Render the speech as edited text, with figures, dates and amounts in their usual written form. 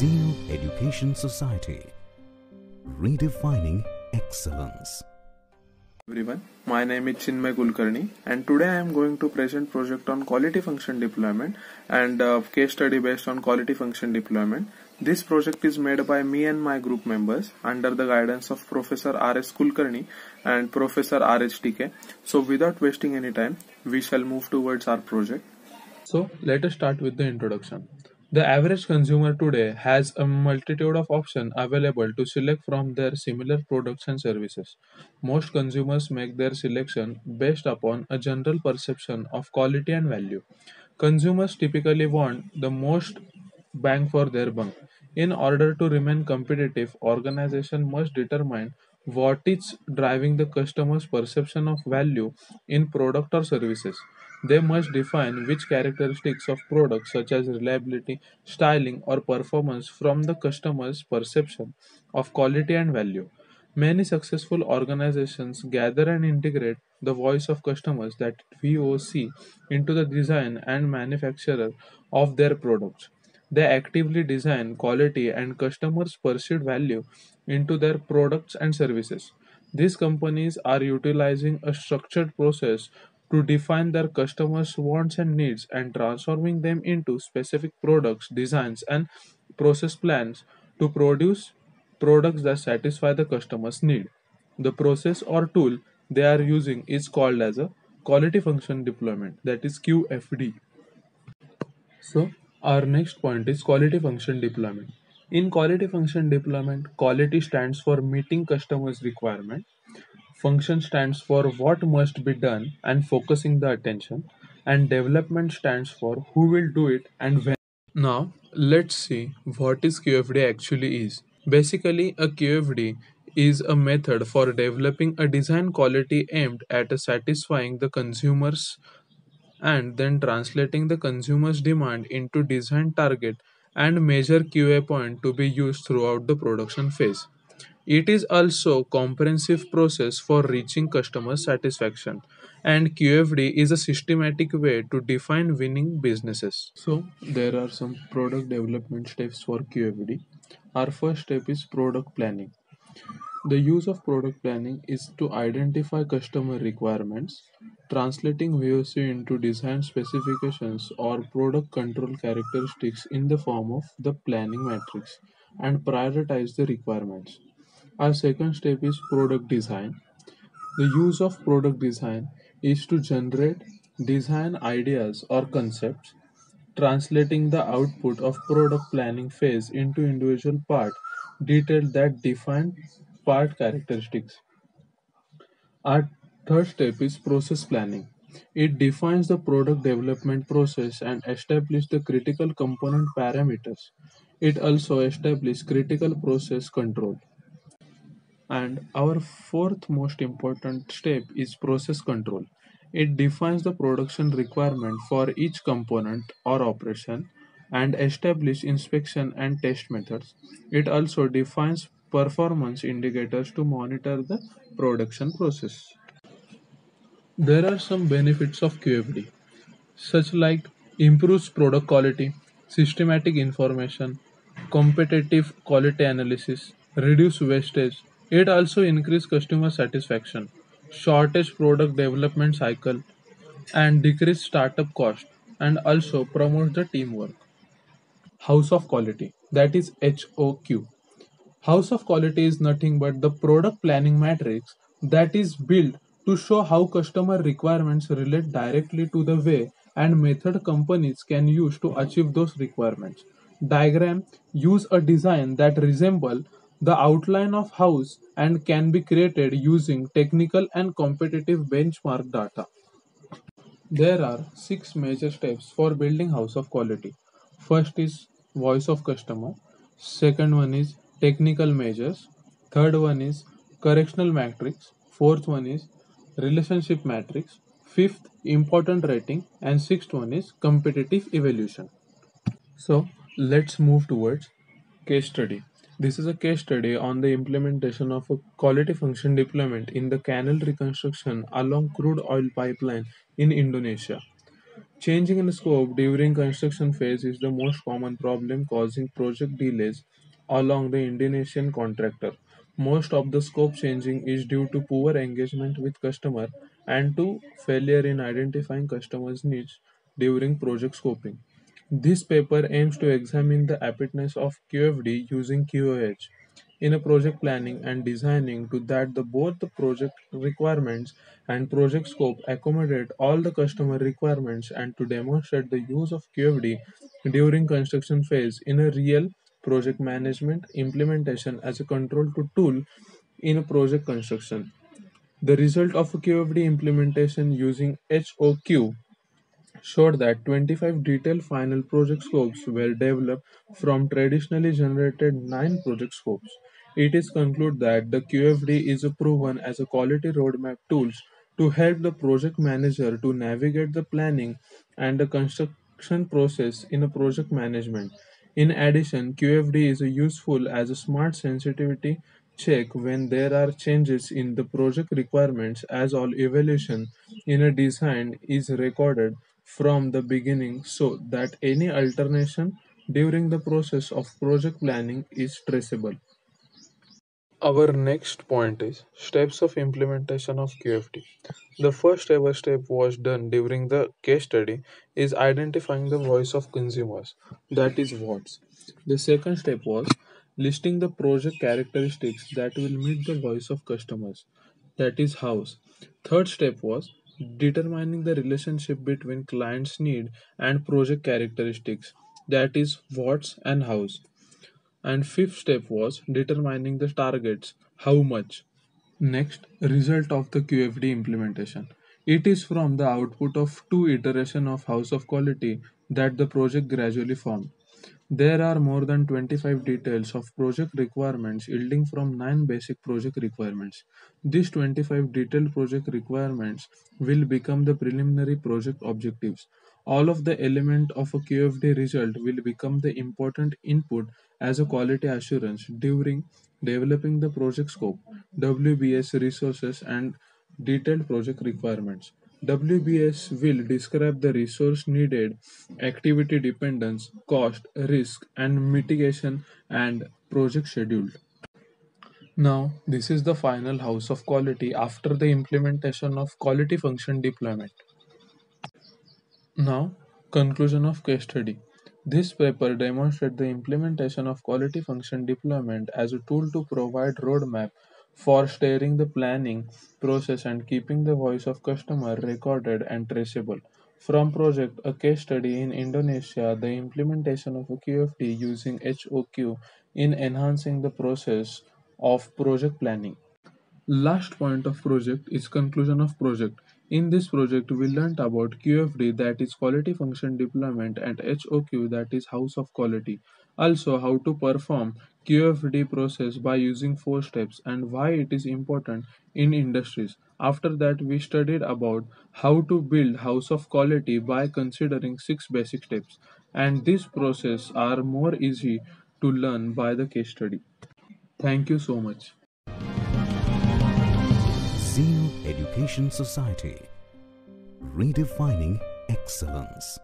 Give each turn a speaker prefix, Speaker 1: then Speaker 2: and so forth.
Speaker 1: Zeal Education Society, redefining excellence.
Speaker 2: Everyone, my name is Chinmay Kulkarni and today I am going to present project on quality function deployment and case study based on quality function deployment. This project is made by me and my group members under the guidance of Professor R.S. Kulkarni and Professor R.H.T.K. So without wasting any time, we shall move towards our project. So let us start with the introduction. The average consumer today has a multitude of options available to select from their similar products and services. Most consumers make their selection based upon a general perception of quality and value. Consumers typically want the most bang for their buck. In order to remain competitive, organization must determine what is driving the customer's perception of value in product or services. They must define which characteristics of products such as reliability, styling or performance from the customer's perception of quality and value. Many successful organizations gather and integrate the voice of customers that VOC into the design and manufacture of their products. They actively design quality and customers' perceived value into their products and services. These companies are utilizing a structured process to define their customers' wants and needs and transforming them into specific products, designs, and process plans to produce products that satisfy the customer's need. The process or tool they are using is called as a quality function deployment, that is QFD. So our next point is quality function deployment. In quality function deployment, quality stands for meeting customers' requirement. Function stands for what must be done and focusing the attention. And development stands for who will do it and when. Now, let's see what is QFD actually is. Basically, a QFD is a method for developing a design quality aimed at satisfying the consumers and then translating the consumer's demand into design target and major QA point to be used throughout the production phase. It is also comprehensive process for reaching customer satisfaction and QFD is a systematic way to define winning businesses. So there are some product development steps for QFD. Our first step is product planning. The use of product planning is to identify customer requirements, translating VOC into design specifications or product control characteristics in the form of the planning matrix, and prioritize the requirements. Our second step is product design. The use of product design is to generate design ideas or concepts, translating the output of product planning phase into individual part detail that define part characteristics. Our third step is process planning. It defines the product development process and establishes the critical component parameters. It also establishes critical process control. And our fourth most important step is process control. It defines the production requirement for each component or operation and establish inspection and test methods. It also defines performance indicators to monitor the production process. There are some benefits of QFD, such like improves product quality, systematic information, competitive quality analysis, reduce wastage. It also increase customer satisfaction, shortage product development cycle, and decrease startup cost, and also promote the teamwork. House of Quality, that is HOQ. House of Quality is nothing but the product planning matrix that is built to show how customer requirements relate directly to the way and method companies can use to achieve those requirements. Diagram use a design that resemble the outline of house and can be created using technical and competitive benchmark data. There are six major steps for building house of quality. First is voice of customer. Second one is technical measures. Third one is correctional matrix. Fourth one is relationship matrix. Fifth, important rating. And sixth one is competitive evaluation. So let's move towards case study. This is a case study on the implementation of a quality function deployment in the canal reconstruction along crude oil pipeline in Indonesia. Changing in scope during construction phase is the most common problem causing project delays along the Indonesian contractor. Most of the scope changing is due to poor engagement with customer and to failure in identifying customers' needs during project scoping. This paper aims to examine the aptness of QFD using QoH in a project planning and designing to that the both the project requirements and project scope accommodate all the customer requirements and to demonstrate the use of QFD during construction phase in a real project management implementation as a control to tool in a project construction. The result of a QFD implementation using HOQ showed that 25 detailed final project scopes were developed from traditionally generated 9 project scopes. It is concluded that the QFD is proven as a quality roadmap tools to help the project manager to navigate the planning and the construction process in a project management. In addition, QFD is useful as a smart sensitivity check when there are changes in the project requirements as all evaluation in a design is recorded from the beginning so that any alternation during the process of project planning is traceable. Our next point is steps of implementation of QFD. The first ever step was done during the case study is identifying the voice of consumers, that is WOTS. The second step was listing the project characteristics that will meet the voice of customers, that is HOWs. Third step was determining the relationship between client's need and project characteristics, that is WHATs and HOWs. And fifth step was determining the targets, how much. Next, result of the QFD implementation. It is from the output of two iteration of House of Quality that the project gradually formed. There are more than 25 details of project requirements yielding from 9 basic project requirements. These 25 detailed project requirements will become the preliminary project objectives. All of the element of a QFD result will become the important input as a quality assurance during developing the project scope, WBS resources and detailed project requirements. WBS will describe the resource needed, activity dependence, cost, risk, and mitigation, and project schedule. Now, this is the final house of quality after the implementation of quality function deployment. Now, conclusion of case study. This paper demonstrates the implementation of quality function deployment as a tool to provide roadmap for steering the planning process and keeping the voice of customer recorded and traceable. From project a case study in Indonesia, the implementation of a QFD using HOQ in enhancing the process of project planning. Last point of project is conclusion of project. In this project, we learnt about QFD, that is quality function deployment, and HOQ, that is house of quality. Also, how to perform QFD process by using 4 steps and why it is important in industries. After that, we studied about how to build house of quality by considering 6 basic steps. And these process are more easy to learn by the case study. Thank you so much.
Speaker 1: Zeal Education Society, redefining excellence.